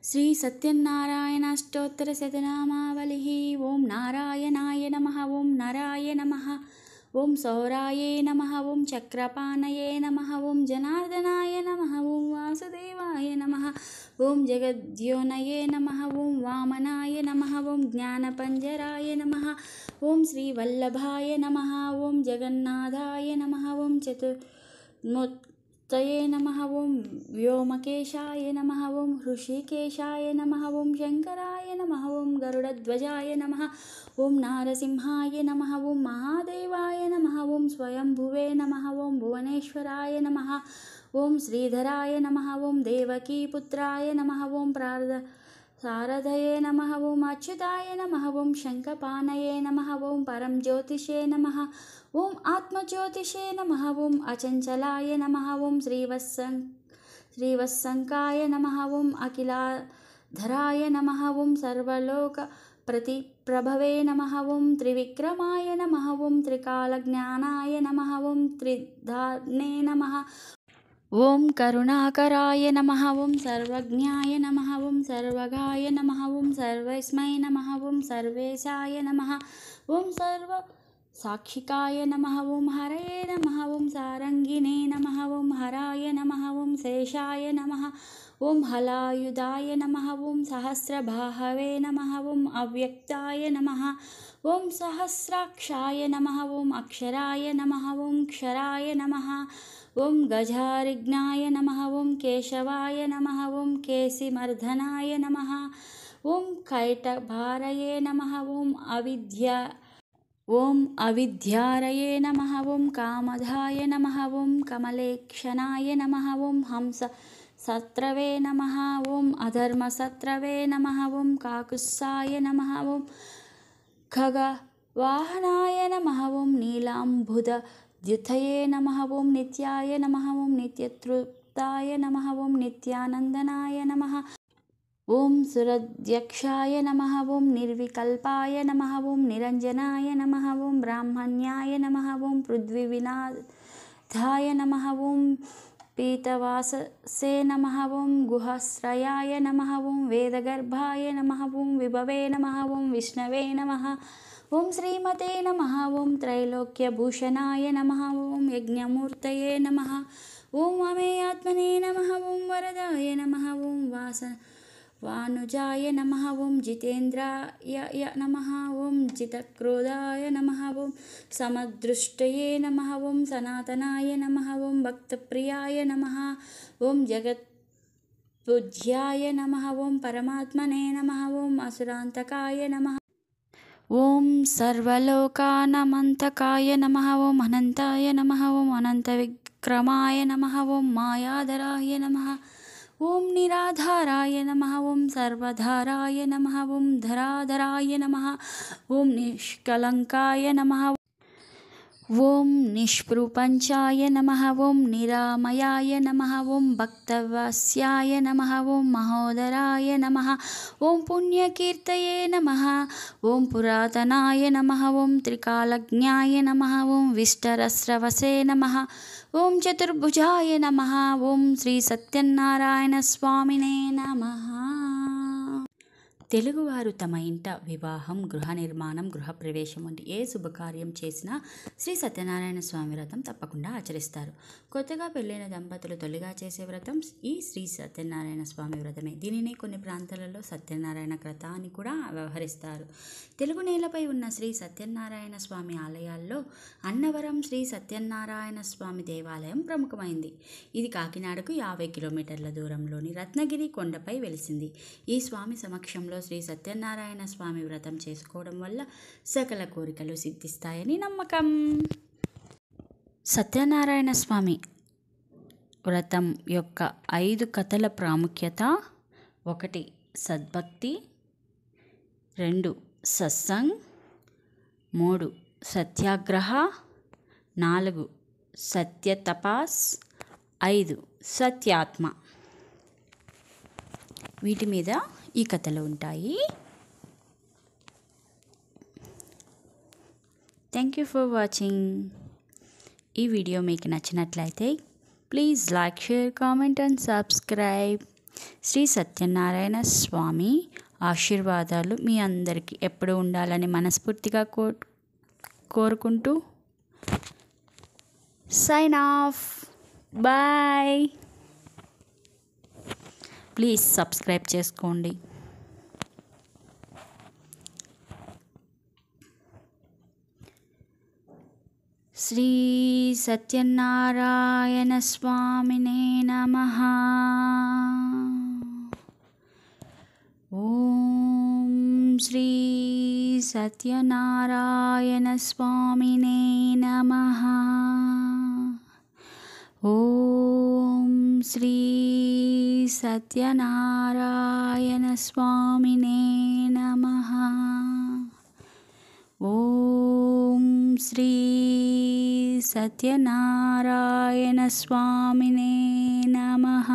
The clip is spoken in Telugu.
శ్రీ సత్యనారాయణాష్టోత్తర శతనామావళిః. ఓం నారాయణాయ నమః. ఓం నరాయ నమః. ఓం సౌరాయే నమః. ఓం చక్రపాణయే నమః. ఓం జనార్దనాయ నమః. ఓం వాసుదేవాయ నమః. ఓం జగద్యోనయే నమః. ఓం వామనాయ నమః. ఓం జ్ఞానపంజరాయ నమః. ఓం శ్రీవల్లభాయ నమః. ఓం జగన్నాథాయ నమః. ఓం చతుర్మూర్తయే నమః. ఓం వ్యోమకేశాయ నమః. ఓం హృషికేశాయ నమః. ఓం శంకరాయ నమః. ఓం గరుడధ్వజాయ నమః. ఓం నారసింహాయ నమః. ఓం మహాదేవాయ నమః. ఓం స్వయంభువే నమః. ఓం భువనేశ్వరాయ నమః. ఓం శ్రీధరాయ నమః. ఓం దేవకీపుత్రాయ నమః. ఓం సారథయే నమః. ఓం అచ్యుతాయ నమః. ఓం శంఖపాణయే నమః. ఓం పరం జ్యోతిషే నమః. ఓం ఆత్మజ్యోతిషే నమః. ఓం అచంచలాయ నమః. ఓం శ్రీవత్సంకాయ నమః. ఓం అఖిలాధరాయ నమః. ఓం సర్వలోక ప్రతిప్రభవే నమః. ఓం త్రివిక్రమాయ నమః. ఓం త్రికాలజ్ఞానాయ నమః. ఓం త్రిధాన్నే నమః. ఓం కరుణాకరాయ నమః. ఓం సర్వజ్ఞాయ నమః. ఓం సర్వగాయ నమః. ఓం సర్వస్మై నమః. ఓం సర్వేశాయ నమః. ఓం సర్వ సాక్షికాయ నమః. ఓం హరయే నమః. ఓం సారంగిణే నమః. ఓం హరాయ నమః. ఓం శేషాయ నమః. ఓం హలాయుధాయ నమః. ఓం సహస్రబాహవే నమః. ఓం అవ్యక్తాయ నమః. ఓం సహస్రాక్షాయ నమః. ఓం అక్షరాయ నమః. ఓం క్షరాయ నమః. ఓం గజారిజ్ఞాయ నమః. ఓం కేశవాయ నమః. ఓం కేశిమర్ధనాయ నమః. ఓం కైటభారయే నమః. ఓం అవిద్యారయే నమః. ఓం కామధాయ నమః. ఓం కమలేక్షణాయ నమః. ఓం హంససత్రవే నమః. ఓం అధర్మసత్రవే నమః. ఓం కాకుత్సాయ నమః. ఓం ఖగవాహనాయ నమః. ఓం నీలాంబుధద్యుతయే నమః. ఓం నిత్యాయ నమః. ఓం నిత్యతృప్తాయ నమః. ఓం నిత్యానందనాయ నమః. ఓం సురధ్యక్షాయ నమః. ఓం నిర్వికల్పాయ నమః. ఓం నిరంజనాయ నమః. ఓం బ్రాహ్మణ్యాయ నమః. ఓం పృథ్వీవినాథాయ నమః. ఓం పీతవాససే నమః. ఓం గుహాశ్రయాయ నమః. ఓం వేదగర్భాయ నమః. ఓం విభవే నమః. ఓం విష్ణవే నమః. ఓం శ్రీమతే నమః. ఓం త్రైలోక్యభూషణాయ నమః. ఓం యజ్ఞమూర్తయే నమః. ఓం అమేయాత్మనే నమః. ఓం వరదాయ నమః. ఓం వానుజాయ నమః. ఓం జితేంద్రాయ నమః. ఓం జితక్రోధాయ నమః. ఓం సమదృష్టయే నమః. ఓం సనాతనాయ నమః. ఓం భక్తప్రియాయ నమః. ఓం జగత్పూజ్యాయ నమః. ఓం పరమాత్మనే నమః. ఓం అసురాంతకాయ నమః. ఓం సర్వలోకానామంతకాయ నమః. ఓం అనంతాయ నమః. ఓం అనంతవిక్రమాయ నమః. ఓం మాయాధరాయ నమః. ఓం నిరాధారాయ నమః. ఓం సర్వధారాయ నమః. ఓం ధరాధరాయ నమః. ఓం నిష్కలంకాయ నమః. ఓం నిష్ప్రపంచాయ నమః. ఓం నిరామయాయ నమః. ఓం భక్తవత్స్యాయ నమః. ఓం మహోదరాయ నమః. ఓం పుణ్యకీర్తయే నమః. ఓం పురాతనాయ నమః. ఓం త్రికాలజ్ఞాయ నమః. ఓం విష్టరస్రవసే నమః. ఓం చతుర్భుజాయ నమః. ఓం శ్రీ సత్యనారాయణ స్వామినే నమః. తెలుగువారు తమ ఇంట వివాహం, గృహ నిర్మాణం, గృహప్రవేశం వంటి ఏ శుభకార్యం చేసినా శ్రీ సత్యనారాయణ స్వామి వ్రతం తప్పకుండా ఆచరిస్తారు. కొత్తగా పెళ్ళైన దంపతులు తొలిగా చేసే వ్రతం ఈ శ్రీ సత్యనారాయణ స్వామి వ్రతమే. దీనిని కొన్ని ప్రాంతాలలో సత్యనారాయణ వ్రత అని కూడా వ్యవహరిస్తారు. తెలుగు నేలపై ఉన్న శ్రీ సత్యనారాయణ స్వామి ఆలయాల్లో అన్నవరం శ్రీ సత్యనారాయణ స్వామి దేవాలయం ప్రముఖమైంది. ఇది కాకినాడకు 50 కిలోమీటర్ల దూరంలోని రత్నగిరి కొండపై వెలిసింది. ఈ స్వామి సమక్షంలో శ్రీ సత్యనారాయణ స్వామి వ్రతం చేసుకోవడం వల్ల సకల కోరికలు సిద్ధిస్తాయని నమ్మకం. సత్యనారాయణ స్వామి వ్రతం యొక్క 5 కథల ప్రాముఖ్యత: 1 సద్భక్తి, 2 సత్సంగ్, 3 సత్యాగ్రహ, 4 సత్యతపాస్, 5 సత్యాత్మ. వీటి మీద ఈ కథలు ఉంటాయి. Thank you for watching. ఈ వీడియో మీకు నచ్చినట్లయితే please like, share, comment and subscribe. Shri Satyanarayana Swami ఆశీర్వాదాలు మీ అందరికీ ఎప్పుడు ఉండాలని మనస్ఫూర్తిగా కోరుకుంటూ sign off. Bye. Please subscribe చేసుకోండి. శ్రీ సత్యనారాయణ స్వామినే నమః. ఓం శ్రీ సత్యనారాయణ స్వామినే నమః. ఓం శ్రీ సత్యనారాయణ స్వామినే నమః. ఓం శ్రీ సత్యనారాయణ స్వామినే నమః.